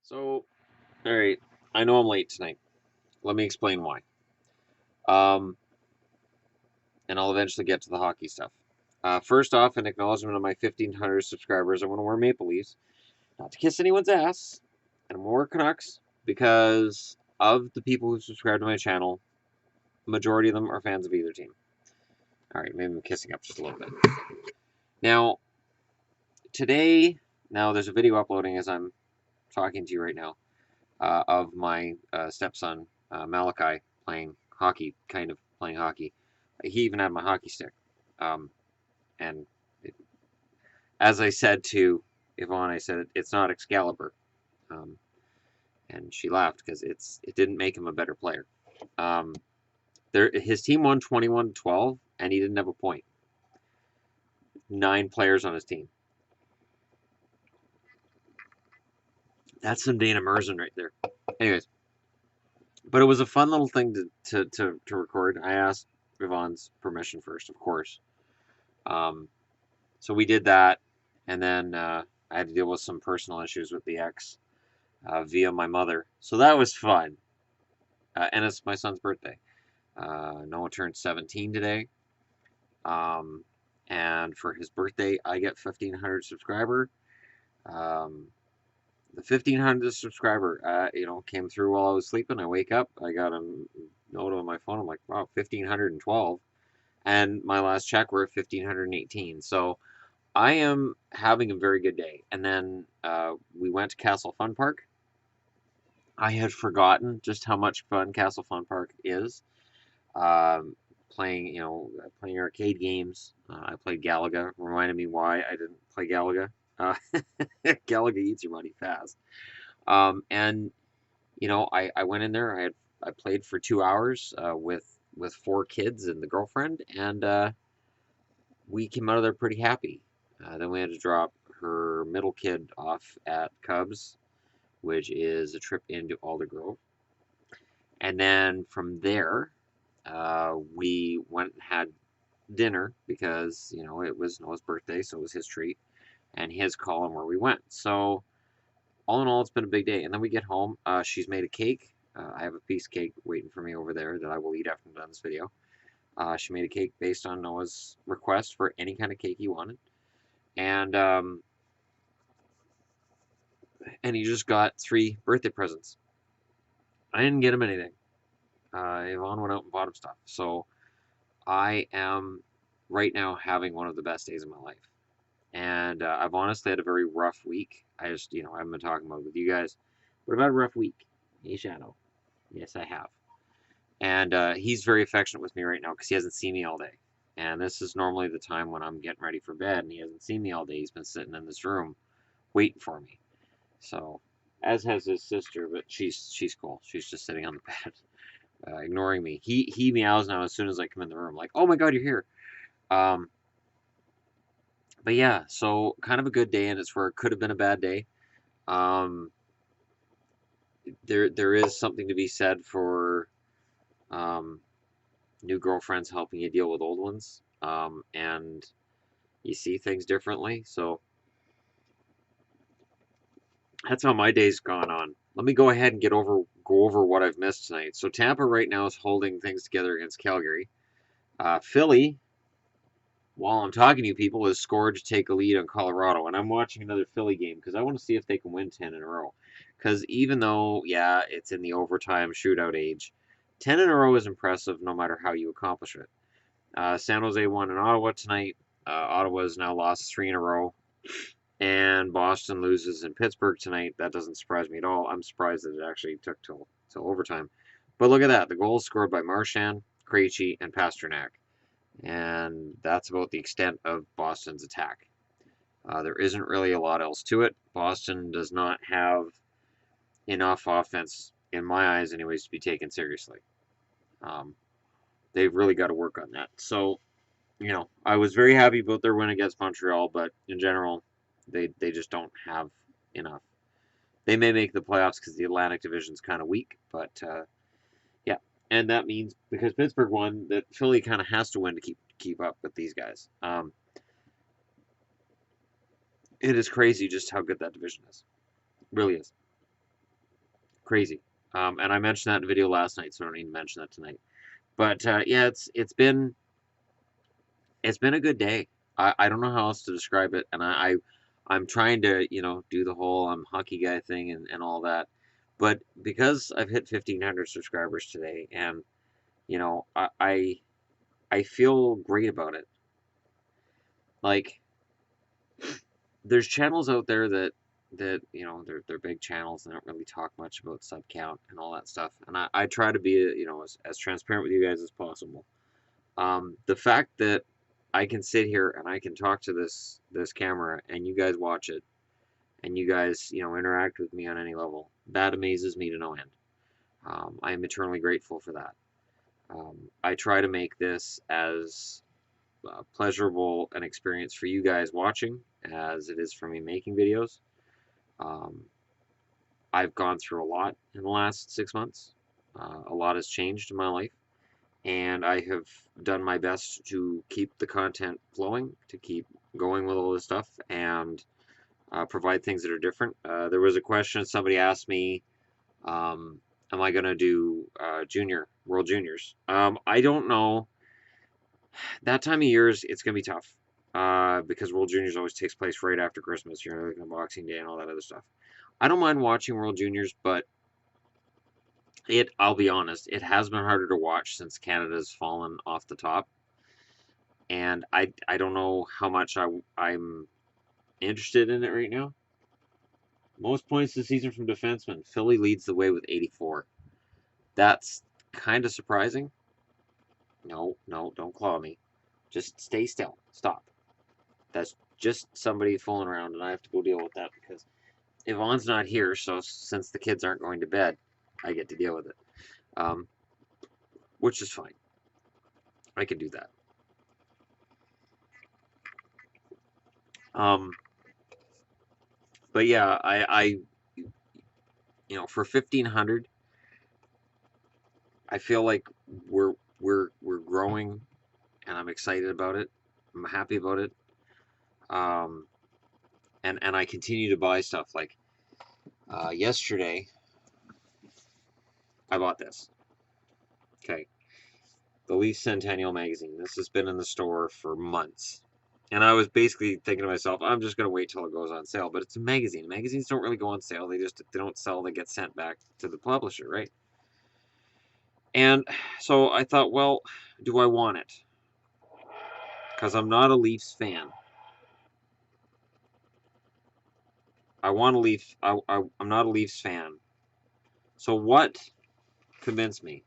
So, all right, I know I'm late tonight. Let me explain why. Um, and I'll eventually get to the hockey stuff. First off, in acknowledgement of my 1,500 subscribers, I want to wear Maple Leafs, not to kiss anyone's ass, and I'm gonna wear Canucks because of the people who subscribe to my channel. Majority of them are fans of either team. All right, maybe I'm kissing up just a little bit. Now, today, there's a video uploading as I'm talking to you right now of my stepson Malachi playing hockey, kind of playing hockey. He even had my hockey stick, um, and it, as I said to Yvonne, I said it's not Excalibur, um, and she laughed because it didn't make him a better player. Um, his team won 21-12, and he didn't have a point. 9 players on his team. That's some Dana Merzen right there. Anyways, but it was a fun little thing to record. I asked Yvonne's permission first, of course. Um, so we did that, and then I had to deal with some personal issues with the ex via my mother. So that was fun. And it's my son's birthday. Noah turned 17 today. Um, and for his birthday, I get 1,500 subscriber. Um, the 1,500 subscriber, came through while I was sleeping. I wake up, I got a note on my phone. I'm like, wow, 1,512. And my last check were 1,518. So I am having a very good day. And then we went to Castle Fun Park. I had forgotten just how much fun Castle Fun Park is. Um, playing arcade games. I played Galaga. Reminded me why I didn't play Galaga. Uh, Galaga eats your money fast. And I went in there. I played for 2 hours with 4 kids and the girlfriend, and we came out of there pretty happy. Then we had to drop her middle kid off at Cubs, which is a trip into Aldergrove. And then from there, we went and had dinner because, it was Noah's birthday, so it was his treat and his call on where we went. So, all in all, it's been a big day. And then we get home. She's made a cake. I have a piece of cake waiting for me over there that I will eat after I'm done this video. She made a cake based on Noah's request for any kind of cake he wanted. And he just got 3 birthday presents. I didn't get him anything. Yvonne went out and bought him stuff. So I am right now having one of the best days of my life. And I've honestly had a very rough week. I just, I haven't been talking about it with you guys, but I've had a rough week. Hey, Shadow. Yes, I have. And he's very affectionate with me right now because he hasn't seen me all day. And this is normally the time when I'm getting ready for bed, and he hasn't seen me all day. He's been sitting in this room waiting for me. So, as has his sister, but she's cool. She's just sitting on the bed, ignoring me. He meows now as soon as I come in the room, like, "Oh my God, you're here." Um, but yeah, so kind of a good day, and it's where it could have been a bad day. Um, there is something to be said for um, new girlfriends helping you deal with old ones, and you see things differently. So that's how my day's gone on. Let me go ahead and go over what I've missed tonight. So Tampa right now is holding things together against Calgary. Philly, while I'm talking to you people, has scored to take a lead on Colorado, and I'm watching another Philly game because I want to see if they can win 10 in a row. Because even though, yeah, it's in the overtime shootout age, 10 in a row is impressive no matter how you accomplish it. San Jose won in Ottawa tonight. Ottawa has now lost 3 in a row. And Boston loses in Pittsburgh tonight. That doesn't surprise me at all. I'm surprised that it actually took till overtime. But look at that. The goals scored by Marchand, Krejci, and Pasternak. And that's about the extent of Boston's attack. There isn't really a lot else to it. Boston does not have enough offense, in my eyes anyways, to be taken seriously. Um, they've really got to work on that. So, I was very happy about their win against Montreal, but in general, they just don't have enough. They may make the playoffs because the Atlantic Division's kind of weak, but yeah, and that means because Pittsburgh won, that Philly kind of has to win to keep up with these guys. It is crazy just how good that division is. It really is. Crazy. And I mentioned that in the video last night, so I don't need to mention that tonight. But yeah, it's been a good day. I don't know how else to describe it, and I'm trying to do the whole I'm hockey guy thing and all that, but because I've hit 1,500 subscribers today, and I feel great about it. Like, there's channels out there that they're big channels and don't really talk much about sub count and all that stuff, and I try to be as transparent with you guys as possible. The fact that I can sit here and I can talk to this camera and you guys watch it and you guys interact with me on any level, that amazes me to no end. I am eternally grateful for that. I try to make this as pleasurable an experience for you guys watching as it is for me making videos. Um, I've gone through a lot in the last 6 months. A lot has changed in my life, and I have done my best to keep the content flowing, to keep going with all this stuff, and provide things that are different. There was a question somebody asked me, am I going to do World Juniors? I don't know. That time of year it's going to be tough because World Juniors always takes place right after Christmas. You're looking at Boxing Day and all that other stuff. I don't mind watching World Juniors, but I'll be honest, it has been harder to watch since Canada's fallen off the top. And I don't know how much I'm interested in it right now. Most points this season from defensemen. Philly leads the way with 84. That's kind of surprising. No, no, don't claw me. Just stay still. Stop. That's just somebody fooling around, and I have to go deal with that because Yvonne's not here, so since the kids aren't going to bed, I get to deal with it. Which is fine. I can do that. But yeah, I for 1,500, I feel like we're growing, and I'm excited about it. I'm happy about it. And I continue to buy stuff. Like yesterday, I bought this. Okay, the Leaf Centennial magazine. This has been in the store for months. And I was basically thinking to myself, I'm just going to wait till it goes on sale. But it's a magazine. Magazines don't really go on sale. They don't sell. They get sent back to the publisher, right? And so I thought, well, do I want it? Because I'm not a Leafs fan. I want a Leaf. I'm not a Leafs fan. So what convinced me?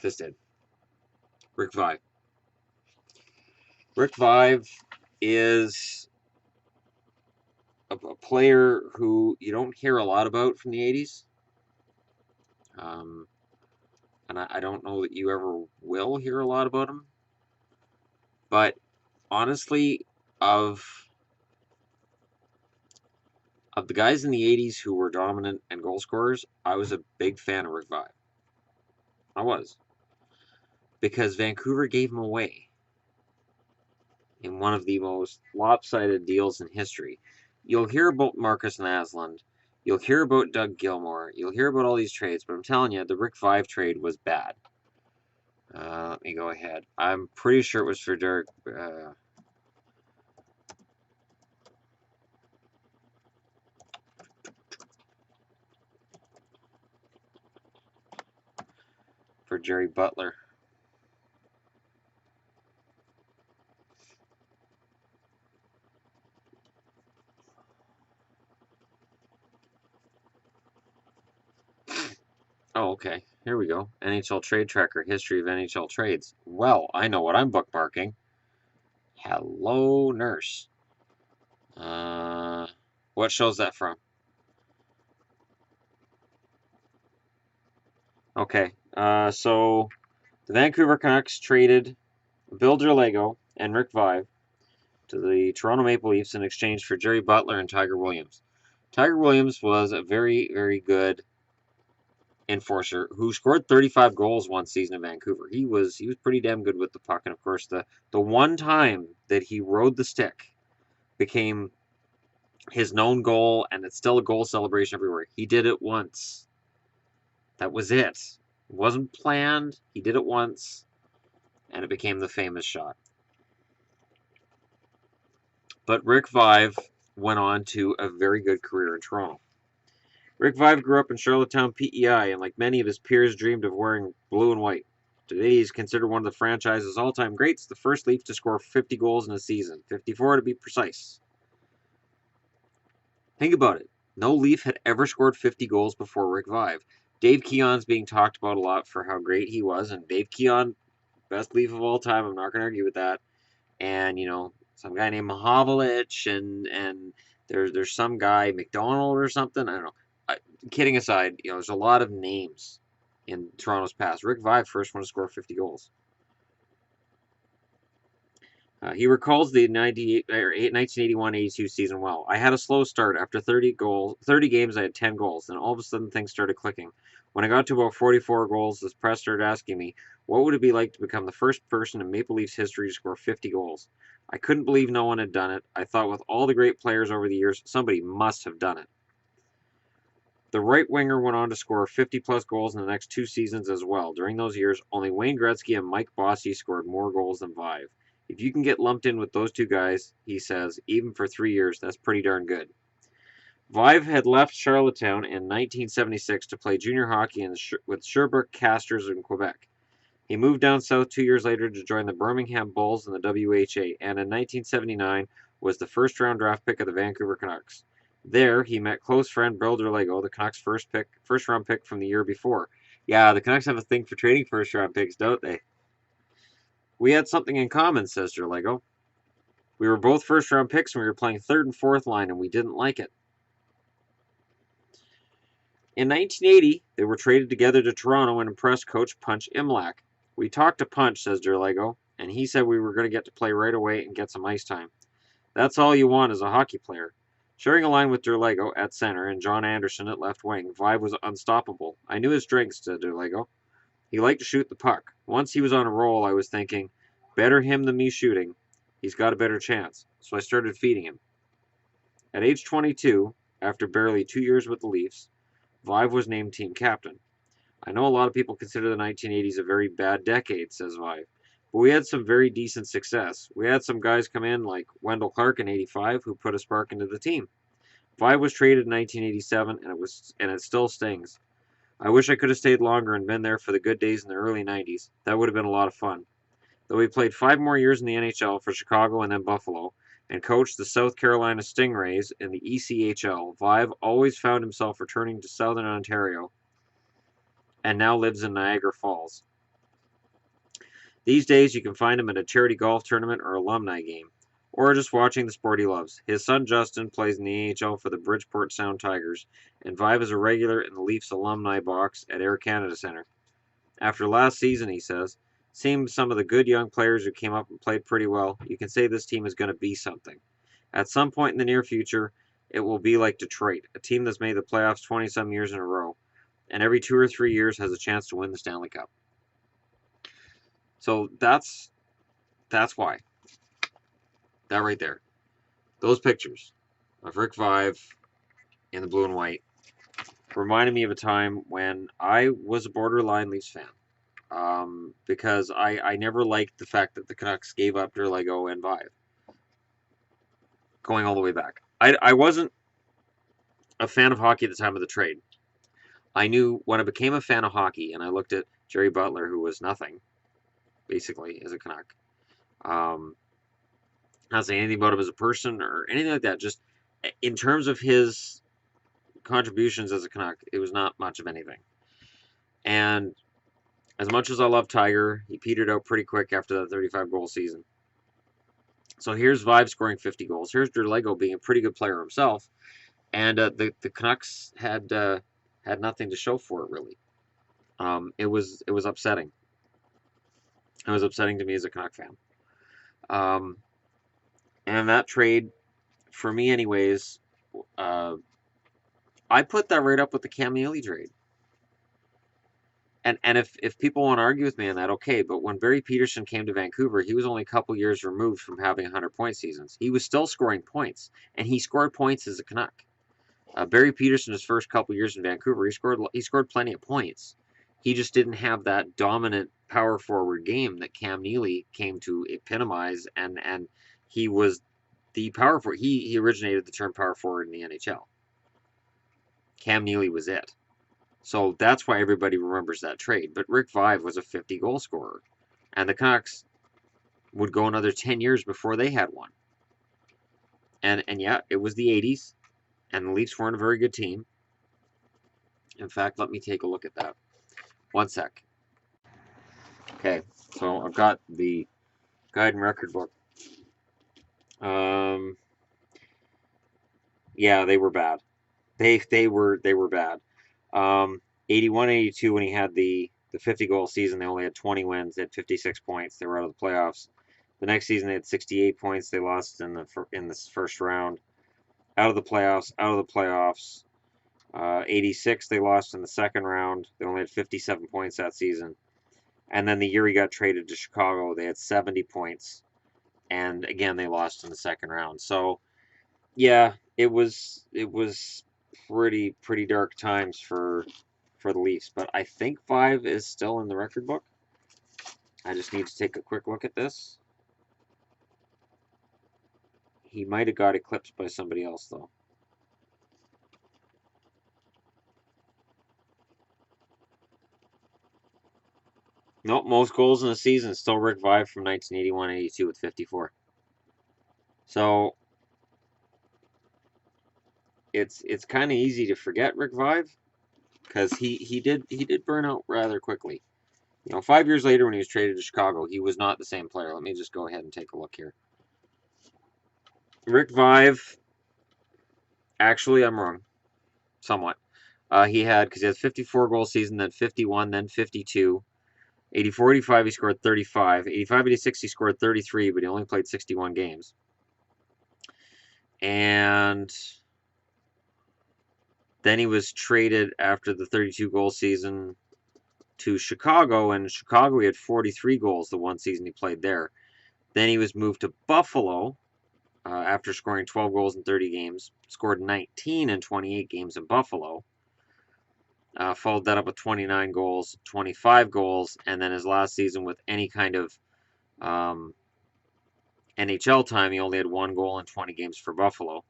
This did. Rick Vaive. Rick Vaive is a player who you don't hear a lot about from the 80s. And I don't know that you ever will hear a lot about him. But honestly, of the guys in the 80s who were dominant and goal scorers, I was a big fan of Rick Vaive. I was. Because Vancouver gave him away in one of the most lopsided deals in history. You'll hear about Marcus Naslund. You'll hear about Doug Gilmour. You'll hear about all these trades, but I'm telling you, the Rick Vaive trade was bad. Let me go ahead. I'm pretty sure it was for Derek. For Jerry Butler. Oh, okay. Here we go. NHL Trade Tracker, history of NHL trades. Well, I know what I'm bookmarking. Hello, nurse. What show's that from? Okay. So the Vancouver Canucks traded Bill Derlego and Rick Vaive to the Toronto Maple Leafs in exchange for Jerry Butler and Tiger Williams. Tiger Williams was a very, very good enforcer who scored 35 goals one season in Vancouver. He was pretty damn good with the puck, and of course the one time that he rode the stick became his known goal, and it's still a goal celebration everywhere. He did it once. That was it. It wasn't planned. He did it once, and it became the famous shot. But Rick Vaive went on to a very good career in Toronto. Rick Vaive grew up in Charlottetown, PEI, and like many of his peers, dreamed of wearing blue and white. Today, he's considered one of the franchise's all-time greats, the first Leaf to score 50 goals in a season, 54 to be precise. Think about it. No Leaf had ever scored 50 goals before Rick Vaive. Dave Keon's being talked about a lot for how great he was, and Dave Keon, best Leaf of all time. I'm not going to argue with that. And some guy named Mahovlich, and there's some guy McDonald or something. I don't know. Kidding aside, there's a lot of names in Toronto's past. Rick Vaive, first one to score 50 goals. He recalls the 1981-82 season well. I had a slow start. After 30 games, I had 10 goals. Then all of a sudden, things started clicking. When I got to about 44 goals, the press started asking me, what would it be like to become the first person in Maple Leafs history to score 50 goals? I couldn't believe no one had done it. I thought with all the great players over the years, somebody must have done it. The right winger went on to score 50-plus goals in the next 2 seasons as well. During those years, only Wayne Gretzky and Mike Bossy scored more goals than Vaive. If you can get lumped in with those two guys, he says, even for 3 years, that's pretty darn good. Vaive had left Charlottetown in 1976 to play junior hockey with Sherbrooke Castors in Quebec. He moved down south 2 years later to join the Birmingham Bulls in the WHA, and in 1979 was the first-round draft pick of the Vancouver Canucks. There, he met close friend Bill Derlego, the Canucks' first-round pick from the year before. Yeah, the Canucks have a thing for trading first-round picks, don't they? We had something in common, says Derlego. We were both first-round picks and we were playing third and fourth line, and we didn't like it. In 1980, they were traded together to Toronto and impressed coach Punch Imlach. We talked to Punch, says Derlego, and he said we were going to get to play right away and get some ice time. That's all you want as a hockey player. Sharing a line with Derlego at center and John Anderson at left wing, Vaive was unstoppable. I knew his strengths, said Derlego. He liked to shoot the puck. Once he was on a roll, I was thinking, better him than me shooting. He's got a better chance. So I started feeding him. At age 22, after barely 2 years with the Leafs, Vaive was named team captain. I know a lot of people consider the 1980s a very bad decade, says Vaive, but we had some very decent success. We had some guys come in like Wendell Clark in 85 who put a spark into the team. Vaive was traded in 1987 and it still stings. I wish I could have stayed longer and been there for the good days in the early 90s. That would have been a lot of fun. Though he played 5 more years in the NHL for Chicago and then Buffalo, and coached the South Carolina Stingrays in the ECHL, Vaive always found himself returning to Southern Ontario and now lives in Niagara Falls. These days, you can find him at a charity golf tournament or alumni game, or just watching the sport he loves. His son Justin plays in the AHL for the Bridgeport Sound Tigers, and Vaive is a regular in the Leafs alumni box at Air Canada Centre. After last season, he says, seeing some of the good young players who came up and played pretty well, you can say this team is going to be something. At some point in the near future, it will be like Detroit, a team that's made the playoffs 20-some years in a row, and every 2 or 3 years has a chance to win the Stanley Cup. So that's why. That right there. Those pictures of Rick Vaive in the blue and white reminded me of a time when I was a borderline Leafs fan. Because I never liked the fact that the Canucks gave up Derlego and Vaive. Going all the way back. I wasn't a fan of hockey at the time of the trade. I knew when I became a fan of hockey and I looked at Jerry Butler, who was nothing, basically, as a Canuck. Not saying anything about him as a person or anything like that. Just in terms of his contributions as a Canuck, it was not much of anything. And as much as I love Tiger, he petered out pretty quick after that 35-goal season. So here's Vaive scoring 50 goals. Here's Derlego being a pretty good player himself. And the Canucks had nothing to show for it, really. It was upsetting. It was upsetting to me as a Canuck fan. And that trade, for me anyways, I put that right up with the Cam Neely trade. And if people want to argue with me on that, okay, but when Barry Peterson came to Vancouver, he was only a couple years removed from having 100-point seasons. He was still scoring points, and he scored points as a Canuck. Barry Peterson, his first couple years in Vancouver, he scored plenty of points. He just didn't have that dominant power forward game that Cam Neely came to epitomize, and he was the power forward. He originated the term power forward in the NHL. Cam Neely was it. So that's why everybody remembers that trade. But Rick Vaive was a 50-goal scorer, and the Canucks would go another 10 years before they had one. And yeah, it was the 80s, and the Leafs weren't a very good team. In fact, let me take a look at that. One sec. Okay, so I've got the guide and record book. Yeah, they were bad. They were bad. 81-82 when he had the 50-goal season, they only had 20 wins. They had 56 points. They were out of the playoffs. The next season they had 68 points. They lost in this first round. Out of the playoffs. 86 they lost in the second round. They only had 57 points that season. And then the year he got traded to Chicago, they had 70 points. And again, they lost in the second round. So, yeah, it was pretty dark times for the Leafs. But I think Vaive is still in the record book. I just need to take a quick look at this. He might have got eclipsed by somebody else, though. Nope, most goals in the season still Rick Vaive from 1981-82 with 54. So it's kind of easy to forget Rick Vaive because he did burn out rather quickly. 5 years later when he was traded to Chicago, he was not the same player. Let me just go ahead and take a look here. Rick Vaive, actually, I'm wrong, somewhat. He had 54-goal season, then 51, then 52. 84-85, he scored 35. 85-86, he scored 33, but he only played 61 games. And then he was traded after the 32-goal season to Chicago, and in Chicago he had 43 goals the one season he played there. Then he was moved to Buffalo after scoring 12 goals in 30 games, scored 19 in 28 games in Buffalo. Followed that up with 29 goals, 25 goals, and then his last season with any kind of NHL time, he only had 1 goal in 20 games for Buffalo.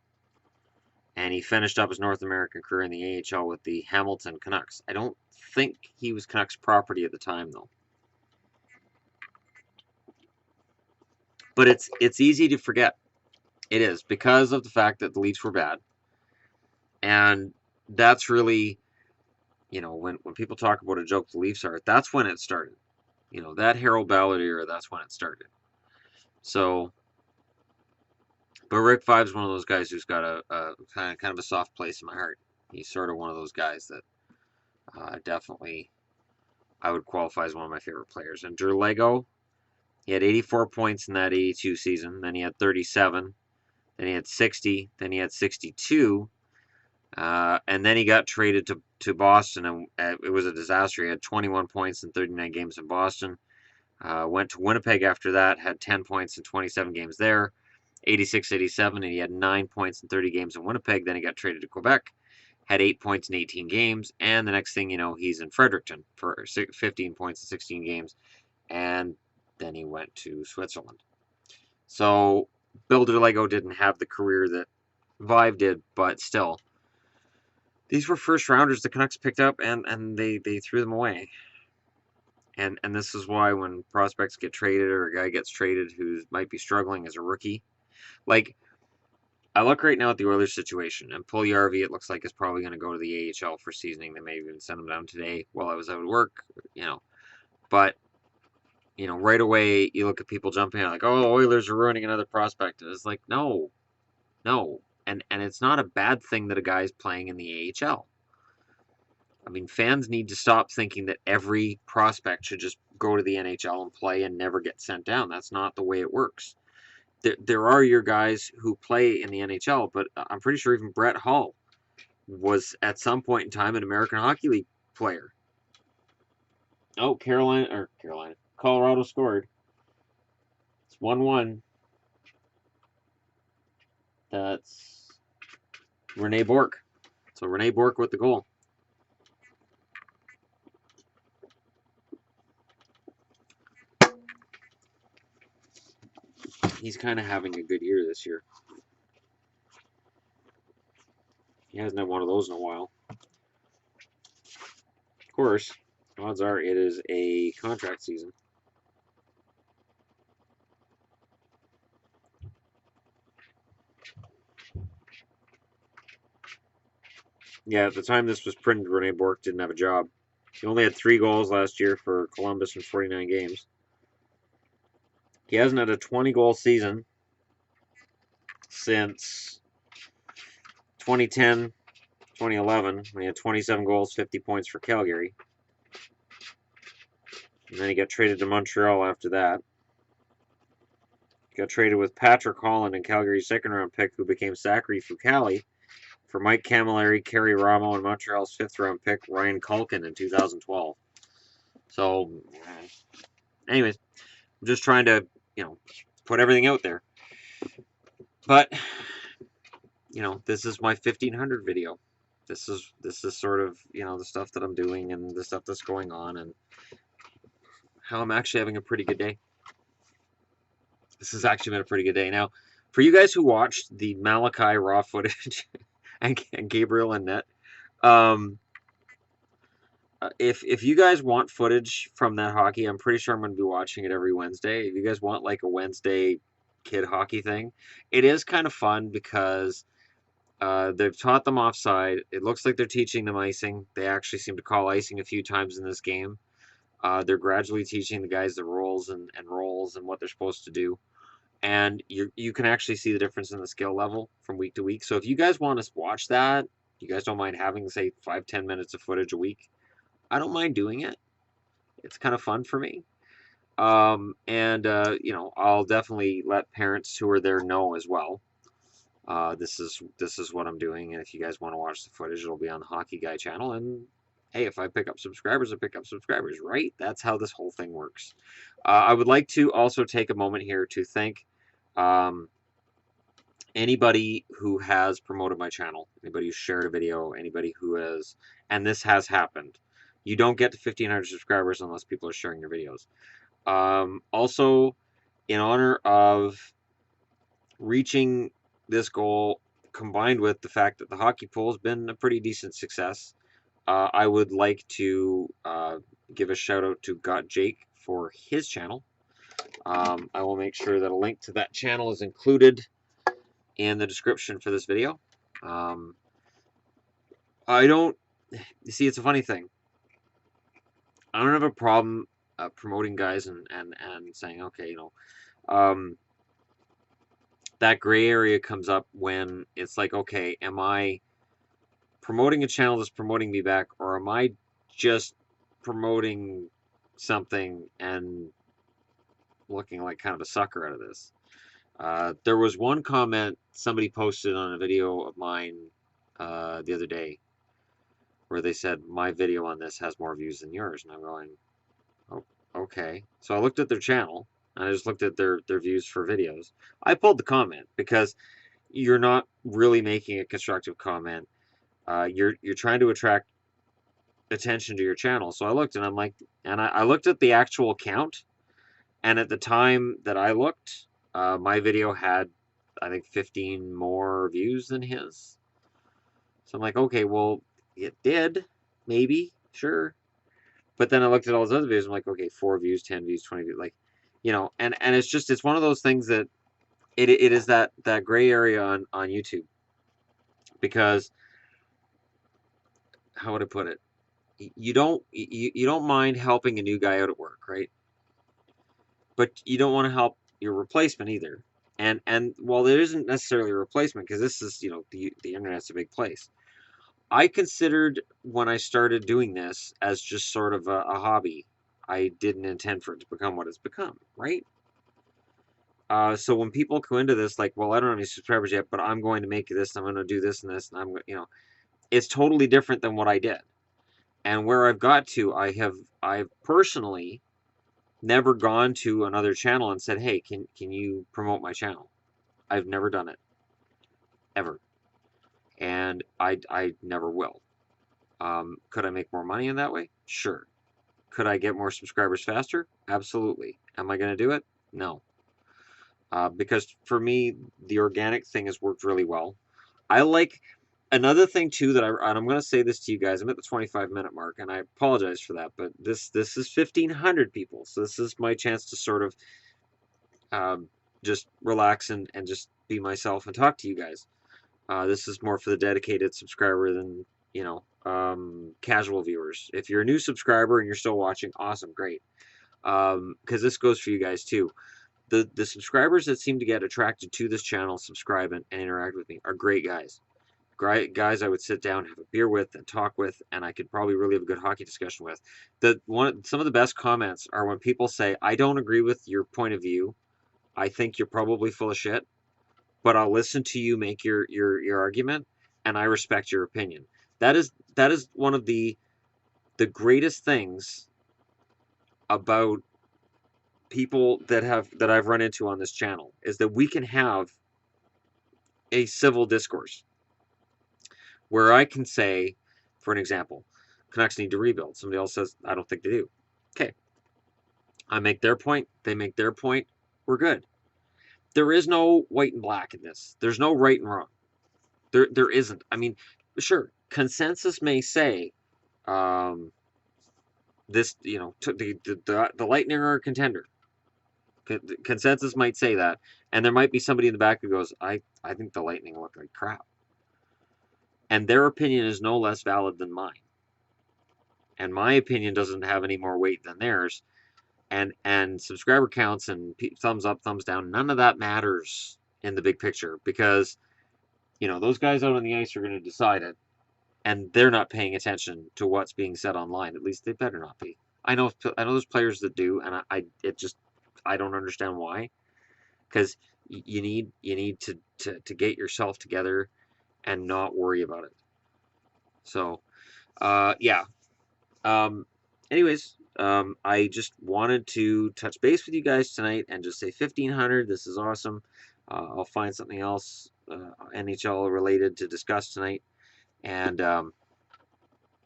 And he finished up his North American career in the AHL with the Hamilton Canucks. I don't think he was Canucks property at the time, though. But it's easy to forget. It is, because of the fact that the Leafs were bad. And that's really, when people talk about a joke the Leafs are, that's when it started. That Harold Ballard era, that's when it started. So, but Rick Vaive's one of those guys who's got a kind of a soft place in my heart. He's sort of one of those guys that definitely I would qualify as one of my favorite players. And Drew Lego, he had 84 points in that 82 season. Then he had 37. Then he had 60. Then he had 62. And then he got traded to Boston, and it was a disaster. He had 21 points in 39 games in Boston. Went to Winnipeg after that, had 10 points in 27 games there. 86-87, and he had 9 points in 30 games in Winnipeg. Then he got traded to Quebec, had 8 points in 18 games, and the next thing you know, he's in Fredericton for 15 points in 16 games, and then he went to Switzerland. So Bill DeLego didn't have the career that Vaive did, but still, these were first rounders the Canucks picked up, and they threw them away. And this is why when prospects get traded, or a guy gets traded who might be struggling as a rookie, like, I look right now at the Oilers situation, and Puljujarvi, it looks like, is probably going to go to the AHL for seasoning. They may even send him down today while I was out at work, But, right away, you look at people jumping out like, oh, Oilers are ruining another prospect. And it's like, no. And it's not a bad thing that a guy's playing in the AHL. I mean, fans need to stop thinking that every prospect should just go to the NHL and play and never get sent down. That's not the way it works. There are your guys who play in the NHL, but I'm pretty sure even Brett Hull was at some point in time an American Hockey League player. Oh, Colorado scored. It's 1-1. That's Rene Bourque. So Rene Bourque with the goal. He's kind of having a good year this year. He hasn't had one of those in a while. Of course, odds are it is a contract season. Yeah, at the time this was printed, Rene Bourque didn't have a job. He only had 3 goals last year for Columbus in 49 games. He hasn't had a 20-goal season since 2010, 2011, when he had 27 goals, 50 points for Calgary. And then he got traded to Montreal after that. He got traded with Patrick Holland and Calgary's second-round pick, who became Zachary Fucale, for Mike Camilleri, Kerry Ramo, and Montreal's fifth-round pick, Ryan Culkin, in 2012. So, anyways, I'm just trying to, put everything out there. But, this is my 1500 video. This is sort of, the stuff that I'm doing and the stuff that's going on and how I'm actually having a pretty good day. This has actually been a pretty good day. Now, for you guys who watched the Malachi raw footage and Gabriel and net, if you guys want footage from that hockey, I'm pretty sure I'm going to be watching it every Wednesday. If you guys want like a Wednesday kid hockey thing, it is kind of fun because they've taught them offside. It looks like they're teaching them icing. They actually seem to call icing a few times in this game. They're gradually teaching the guys the roles and roles and what they're supposed to do. And you can actually see the difference in the skill level from week to week. So if you guys want to watch that, you guys don't mind having, say, 5-10 minutes of footage a week, I don't mind doing it. It's kind of fun for me. I'll definitely let parents who are there know as well. This is what I'm doing, and if you guys want to watch the footage, it'll be on the Hockey Guy channel. And hey, if I pick up subscribers, I pick up subscribers, right? That's how this whole thing works. I would like to also take a moment here to thank anybody who has promoted my channel, anybody who shared a video, anybody who has, and this has happened. You don't get to 1,500 subscribers unless people are sharing your videos. Also, in honor of reaching this goal, combined with the fact that the hockey pool has been a pretty decent success, I would like to give a shout out to Got Jake for his channel. I will make sure that a link to that channel is included in the description for this video. You see, it's a funny thing. I don't have a problem promoting guys and saying, okay, that gray area comes up when it's like, okay, am I promoting a channel that's promoting me back, or am I just promoting something and looking like kind of a sucker out of this? There was one comment somebody posted on a video of mine the other day where they said, my video on this has more views than yours. And I'm going, oh, okay. So I looked at their channel, and I just looked at their views for videos. I pulled the comment because you're not really making a constructive comment. You're trying to attract attention to your channel. So I looked, and I'm like, and I looked at the actual count, and at the time that I looked, my video had, I think, 15 more views than his. So I'm like, okay, well, it did, maybe, sure. But then I looked at all his other videos. I'm like, okay, 4 views, 10 views, 20 views, like, and it's one of those things that it is that gray area on YouTube, because how would I put it? You don't mind helping a new guy out at work, right? But you don't want to help your replacement either. And while there isn't necessarily a replacement, because this is, the internet's a big place. I considered when I started doing this as just sort of a hobby. I didn't intend for it to become what it's become, right? So when people go into this, like, well, I don't have any subscribers yet, but I'm going to make this, I'm going to do this and this, and it's totally different than what I did. And where I've got to, I've personally never gone to another channel and said, "Hey, can you promote my channel?" I've never done it ever, and I never will. Could I make more money in that way? Sure. Could I get more subscribers faster? Absolutely. Am I going to do it? No. Because for me, the organic thing has worked really well. I like another thing too that and I'm going to say this to you guys. I'm at the 25-minute mark, and I apologize for that, but this is 1,500 people, so this is my chance to sort of just relax and just be myself and talk to you guys. This is more for the dedicated subscriber than casual viewers. If you're a new subscriber and you're still watching, awesome, great. Because this goes for you guys too. The subscribers that seem to get attracted to this channel, subscribe and interact with me, are great guys. Great guys I would sit down, have a beer with, and talk with, and I could probably really have a good hockey discussion with. Some of the best comments are when people say, "I don't agree with your point of view. I think you're probably full of shit, but I'll listen to you make your argument, and I respect your opinion." That is one of the greatest things about people that I've run into on this channel, is that we can have a civil discourse where I can say, for an example, Canucks need to rebuild. Somebody else says, I don't think they do. Okay. I make their point, they make their point, we're good. There is no white and black in this. There's no right and wrong. There isn't. I mean, sure, consensus may say um, this, the Lightning are a contender. Consensus might say that, and there might be somebody in the back who goes, I think the Lightning look like crap. And their opinion is no less valid than mine. And my opinion doesn't have any more weight than theirs. And subscriber counts and thumbs up, thumbs down, none of that matters in the big picture, because those guys out on the ice are going to decide it, and they're not paying attention to what's being said online. At least they better not be. I know there's players that do, and I don't understand why. Because you need to get yourself together and not worry about it. So, yeah. Um, anyways, I just wanted to touch base with you guys tonight and just say 1,500. This is awesome. I'll find something else NHL related to discuss tonight. And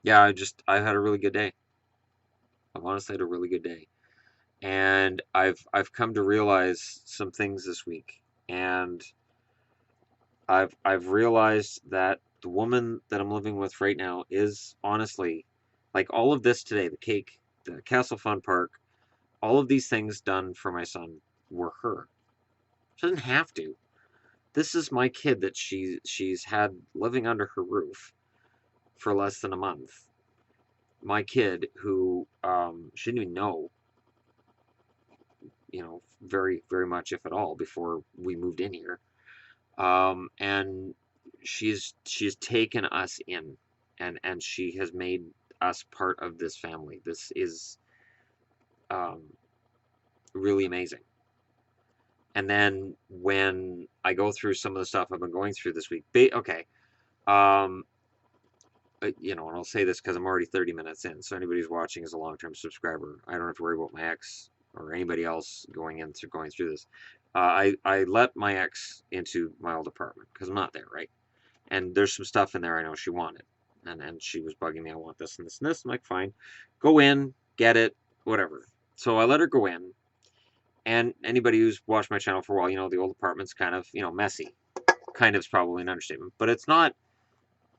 yeah, I had a really good day. I've honestly had a really good day. And I've come to realize some things this week. And I've realized that the woman that I'm living with right now is honestly, like, all of this today, the cake, the Castle Fun Park, all of these things done for my son were her. She doesn't have to. This is my kid that she's had living under her roof for less than a month. My kid who she didn't even know, very, very much, if at all, before we moved in here. And she's taken us in, and she has made us part of this family. This is um, really amazing. And then when I go through some of the stuff I've been going through this week, okay, and I'll say this because I'm already 30 minutes in, so anybody who's watching is a long-term subscriber. I don't have to worry about my ex or anybody else going through this. I let my ex into my old apartment because I'm not there, right? And there's some stuff in there I know she wanted, and she was bugging me. I want this and this and this. I'm like, fine, go in, get it, whatever. So I let her go in, and anybody who's watched my channel for a while, the old apartment's kind of messy. Kind of is probably an understatement, but it's not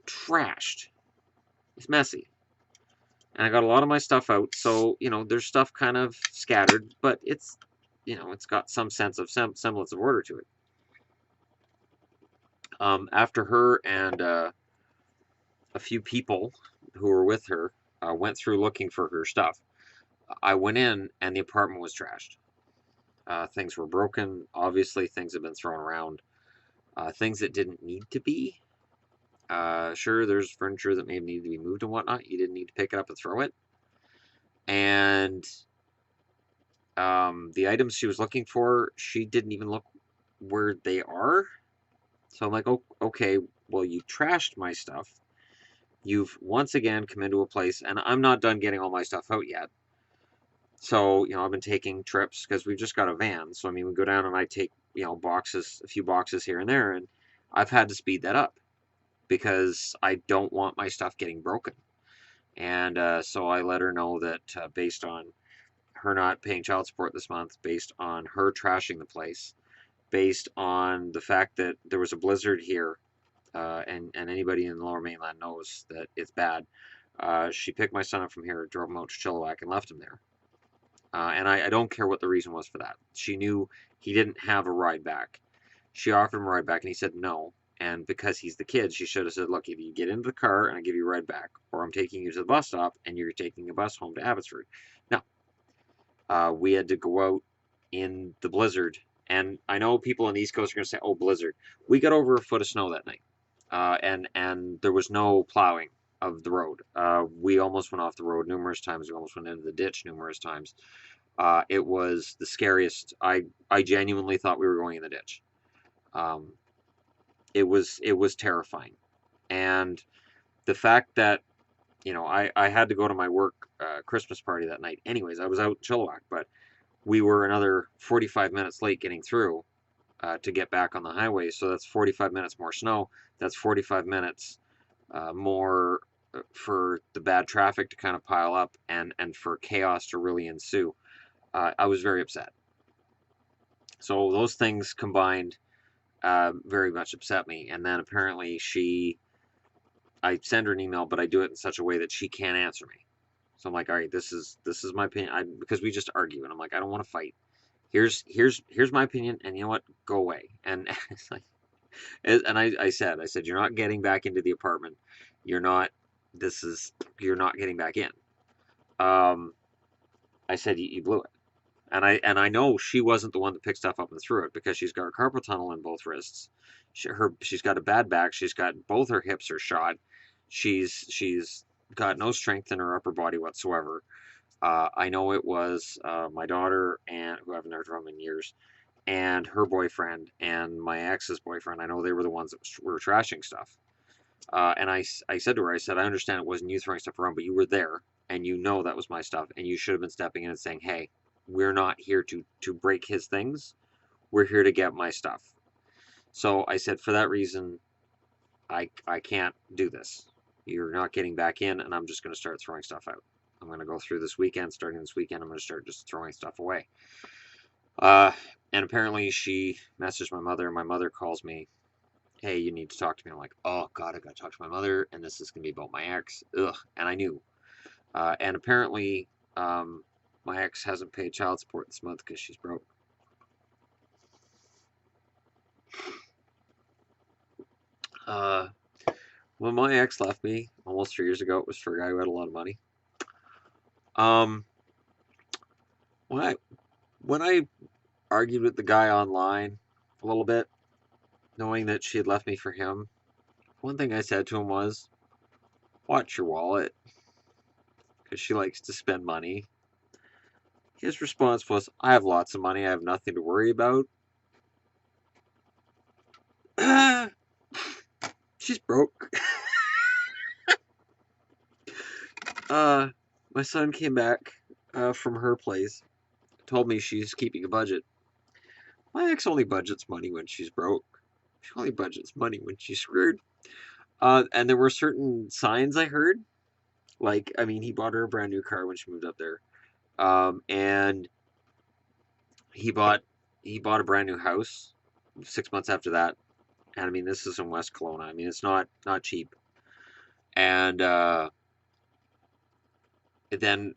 trashed. It's messy, and I got a lot of my stuff out. So there's stuff kind of scattered, but it's it's got some sense of semblance of order to it. After her and a few people who were with her went through looking for her stuff, I went in and the apartment was trashed. Things were broken. Obviously, things have been thrown around. Things that didn't need to be. Sure, there's furniture that may need to be moved and whatnot. You didn't need to pick it up and throw it. And the items she was looking for, she didn't even look where they are. So I'm like, oh, okay, well, you trashed my stuff. You've once again come into a place, and I'm not done getting all my stuff out yet. So, I've been taking trips because we've just got a van. So, I mean, we go down and I take, a few boxes here and there, and I've had to speed that up because I don't want my stuff getting broken. And so I let her know that based on her not paying child support this month, based on her trashing the place, based on the fact that there was a blizzard here, and anybody in the Lower Mainland knows that it's bad. She picked my son up from here, drove him out to Chilliwack, and left him there. And I don't care what the reason was for that. She knew he didn't have a ride back. She offered him a ride back, and he said no. And because he's the kid, she should have said, look, if you get into the car and I give you a ride back, or I'm taking you to the bus stop and you're taking a bus home to Abbotsford. Now, we had to go out in the blizzard. And I know people on the East Coast are going to say, oh, blizzard. We got over a foot of snow that night. And there was no plowing of the road. We almost went off the road numerous times. We almost went into the ditch numerous times. It was the scariest. I genuinely thought we were going in the ditch. Um, it was terrifying, and the fact that I had to go to my work Christmas party that night. Anyways, I was out in Chilliwack, but we were another 45 minutes late getting through to get back on the highway. So that's 45 minutes more snow. That's 45 minutes more for the bad traffic to kind of pile up and for chaos to really ensue. I was very upset. So those things combined very much upset me. And then apparently I send her an email, but I do it in such a way that she can't answer me. So I'm like, all right, this is my opinion. Because we just argue, and I'm like, I don't want to fight. Here's my opinion, and you know what? Go away. And it's like, and I said, you're not getting back into the apartment. You're not. You're not getting back in. Um, I said you blew it. And I know she wasn't the one that picked stuff up and threw it because she's got a carpal tunnel in both wrists. She's got a bad back. She's got both her hips are shot. She's got no strength in her upper body whatsoever. I know it was my daughter and who I haven't heard from in years, and her boyfriend and my ex's boyfriend. I know they were the ones that were trashing stuff. And I said to her, I said, I understand it wasn't you throwing stuff around, but you were there and you know that was my stuff, and you should have been stepping in and saying, hey, we're not here to break his things. We're here to get my stuff. So I said, for that reason, I can't do this. You're not getting back in, and I'm just going to start throwing stuff out. I'm going to go through this weekend. Starting this weekend, I'm going to start just throwing stuff away. Uh, and apparently she messaged my mother, and my mother calls me, hey, you need to talk to me. I'm like, oh, God, I got to talk to my mother, and this is going to be about my ex. Ugh. And I knew. And apparently, my ex hasn't paid child support this month because she's broke. Uh, when my ex left me almost 3 years ago, it was for a guy who had a lot of money. Um, when I when I argued with the guy online a little bit, knowing that she had left me for him, one thing I said to him was, "Watch your wallet," because she likes to spend money. His response was, "I have lots of money. I have nothing to worry about." She's broke. My son came back from her place, told me she's keeping a budget. My ex only budgets money when she's broke. She only budgets money when she's screwed. And there were certain signs I heard. Like, I mean, he bought her a brand new car when she moved up there. And he bought a brand new house 6 months after that. And I mean, this is in West Kelowna. I mean, it's not cheap. And then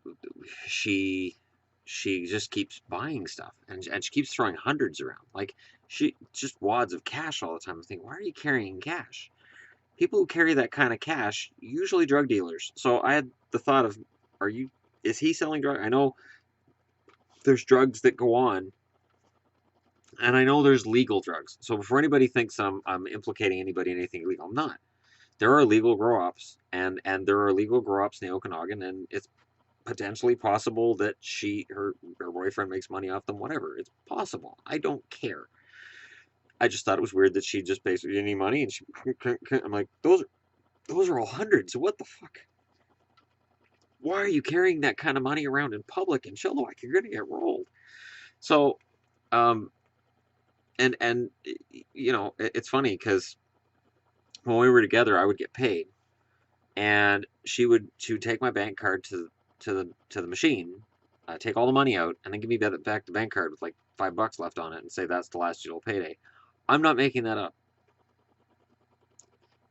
she she just keeps buying stuff, and she keeps throwing hundreds around. Like, she just wads of cash all the time. I think, why are you carrying cash? People who carry that kind of cash, usually drug dealers. So I had the thought of, is he selling drugs? I know there's drugs that go on, and I know there's legal drugs. So before anybody thinks I'm implicating anybody in anything illegal, I'm not. There are legal grow-ops, and there are legal grow-ops in the Okanagan, and it's potentially possible that her boyfriend makes money off them. Whatever, it's possible. I don't care. I just thought it was weird that she just basically didn't need money, and I'm like, those. Those are all hundreds. What the fuck? Why are you carrying that kind of money around in public in Chilliwack? You're gonna get rolled. So, um, and you know, it's funny because when we were together, I would get paid, and she would take my bank card to the machine, take all the money out, and then give me back the bank card with like $5 left on it, and say that's the last little payday. I'm not making that up.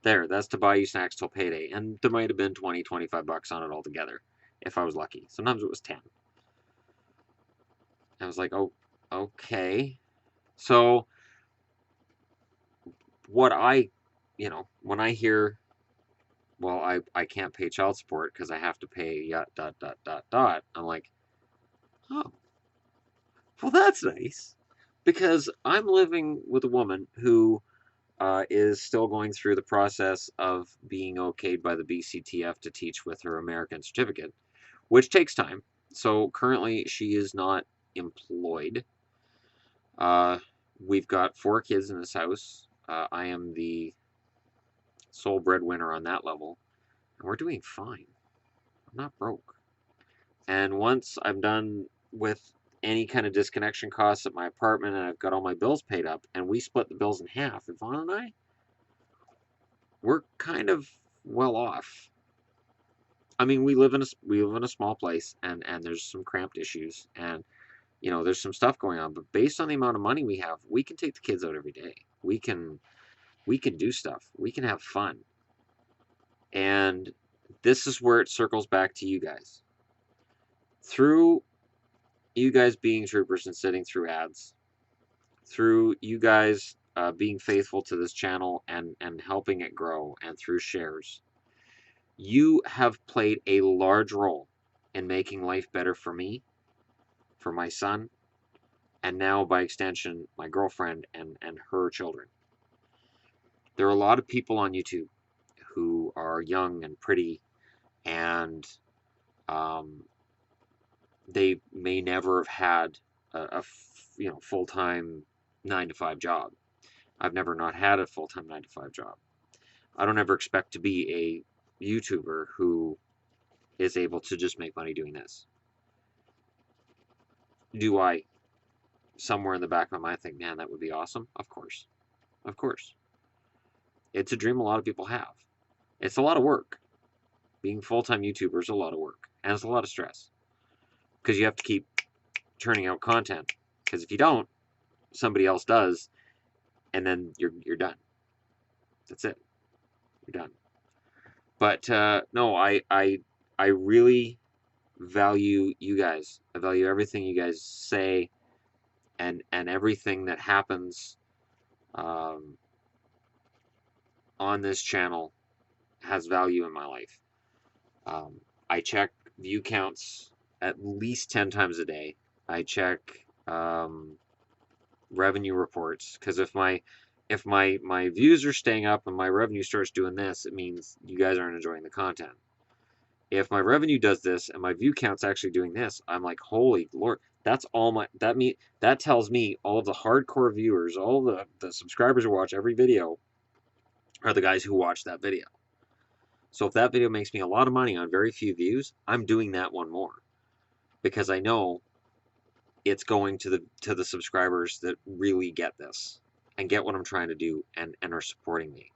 There, that's to buy you snacks till payday, and there might have been 20, $25 on it altogether, if I was lucky. Sometimes it was 10. I was like, oh, okay. So what I, you know, when I hear, well, I can't pay child support because I have to pay dot dot dot dot, I'm like, oh, well, that's nice, because I'm living with a woman who is still going through the process of being okayed by the BCTF to teach with her American certificate, which takes time. So currently, she is not employed. Uh, we've got 4 kids in this house. I am the sole breadwinner on that level, and we're doing fine. I'm not broke. And once I'm done with any kind of disconnection costs at my apartment and I've got all my bills paid up, and we split the bills in half, Yvonne and I, we're kind of well off. I mean, we live in a small place, and there's some cramped issues, and you know, there's some stuff going on. But based on the amount of money we have, we can take the kids out every day. We can do stuff. We can have fun. And this is where it circles back to you guys. Through you guys being troopers and sitting through ads, through you guys being faithful to this channel and helping it grow, and through shares, you have played a large role in making life better for me, for my son, and now by extension, my girlfriend and her children. There are a lot of people on YouTube who are young and pretty, and um, they may never have had a you know, full-time 9 to 5 job. I've never not had a full-time 9 to 5 job. I don't ever expect to be a YouTuber who is able to just make money doing this. Do I, somewhere in the back of my mind, think, man, that would be awesome? Of course. Of course. It's a dream a lot of people have. It's a lot of work. Being full-time YouTuber is a lot of work, and it's a lot of stress, because you have to keep turning out content. Because if you don't, somebody else does, and then you're done. That's it. You're done. But no, I really value you guys. I value everything you guys say, and everything that happens um, on this channel has value in my life. I check view counts at least 10 times a day. I check revenue reports, because if my views are staying up and my revenue starts doing this, it means you guys aren't enjoying the content. If my revenue does this and my view count's actually doing this, I'm like, holy Lord, that's all that tells me all of the hardcore viewers, all the subscribers who watch every video are the guys who watch that video. So if that video makes me a lot of money on very few views, I'm doing that one more, because I know it's going to the subscribers that really get this and get what I'm trying to do, and are supporting me.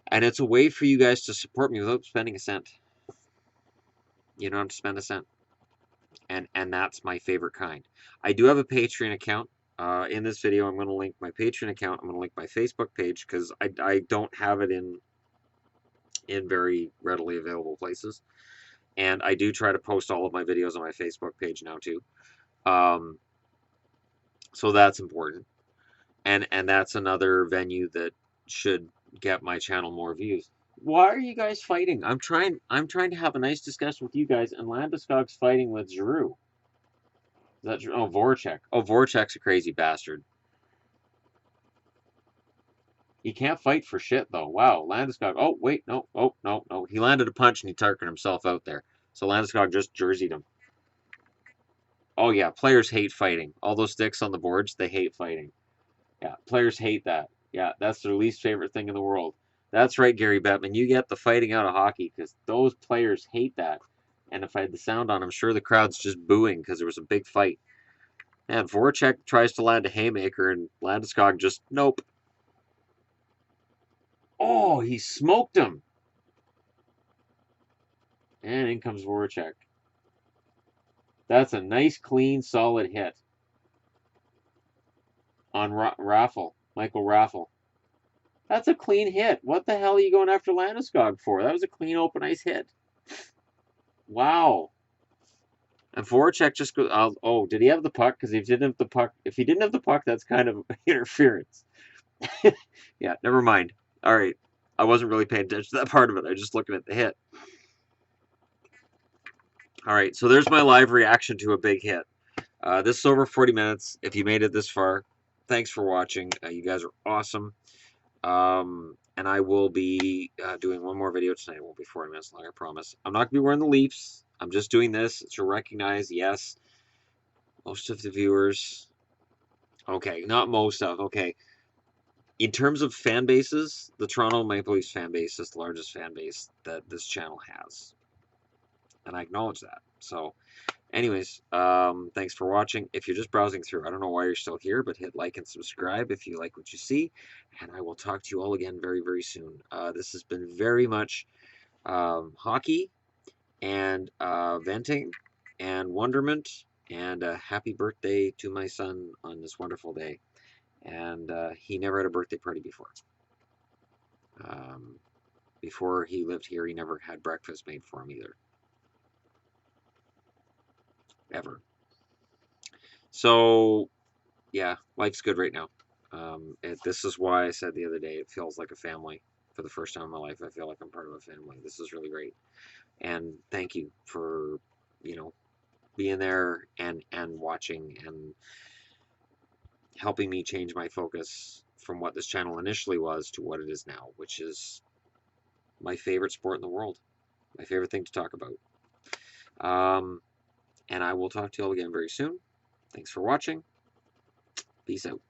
And it's a way for you guys to support me without spending a cent. You don't have to spend a cent. And that's my favorite kind. I do have a Patreon account. In this video, I'm going to link my Patreon account. I'm going to link my Facebook page, because I don't have it in very readily available places. And I do try to post all of my videos on my Facebook page now too. Um, so that's important. And that's another venue that should get my channel more views. Why are you guys fighting? I'm trying to have a nice discussion with you guys, and Landeskog's fighting with Giroux. Is that true? Oh, Voracek. Oh, Voracek's a crazy bastard. He can't fight for shit, though. Wow, Landeskog. Oh, wait, no. Oh, no, no. He landed a punch and he targeted himself out there. So Landeskog just jerseyed him. Oh, yeah, players hate fighting. All those sticks on the boards, they hate fighting. Yeah, players hate that. Yeah, that's their least favorite thing in the world. That's right, Gary Bettman. You get the fighting out of hockey because those players hate that. And if I had the sound on, I'm sure the crowd's just booing because there was a big fight. And Voracek tries to land a haymaker, and Landeskog just nope. Oh, he smoked him. And in comes Voracek. That's a nice, clean, solid hit on Raffle, Michael Raffle. That's a clean hit. What the hell are you going after Landeskog for? That was a clean, open ice hit. Wow. And Voracek just goes. Oh, did he have the puck? Because if he didn't have the puck, that's kind of interference. Yeah, never mind. All right, I wasn't really paying attention to that part of it. I was just looking at the hit. All right, so there's my live reaction to a big hit. This is over 40 minutes. If you made it this far, thanks for watching. You guys are awesome. And I will be doing one more video tonight. It won't be 40 minutes long, I promise. I'm not going to be wearing the Leafs. I'm just doing this to recognize, yes, most of the viewers. Okay, not most of. Okay. In terms of fan bases, the Toronto Maple Leafs fan base is the largest fan base that this channel has. And I acknowledge that. So, anyways, thanks for watching. If you're just browsing through, I don't know why you're still here, but hit like and subscribe if you like what you see. And I will talk to you all again very, very soon. This has been very much hockey and venting and wonderment. And happy birthday to my son on this wonderful day. And he never had a birthday party before. Before he lived here, he never had breakfast made for him either. Ever. So, yeah, life's good right now. This is why I said the other day, it feels like a family. For the first time in my life, I feel like I'm part of a family. This is really great. And thank you for, being there and watching and helping me change my focus from what this channel initially was to what it is now, which is my favorite sport in the world. My favorite thing to talk about. And I will talk to you all again very soon. Thanks for watching. Peace out.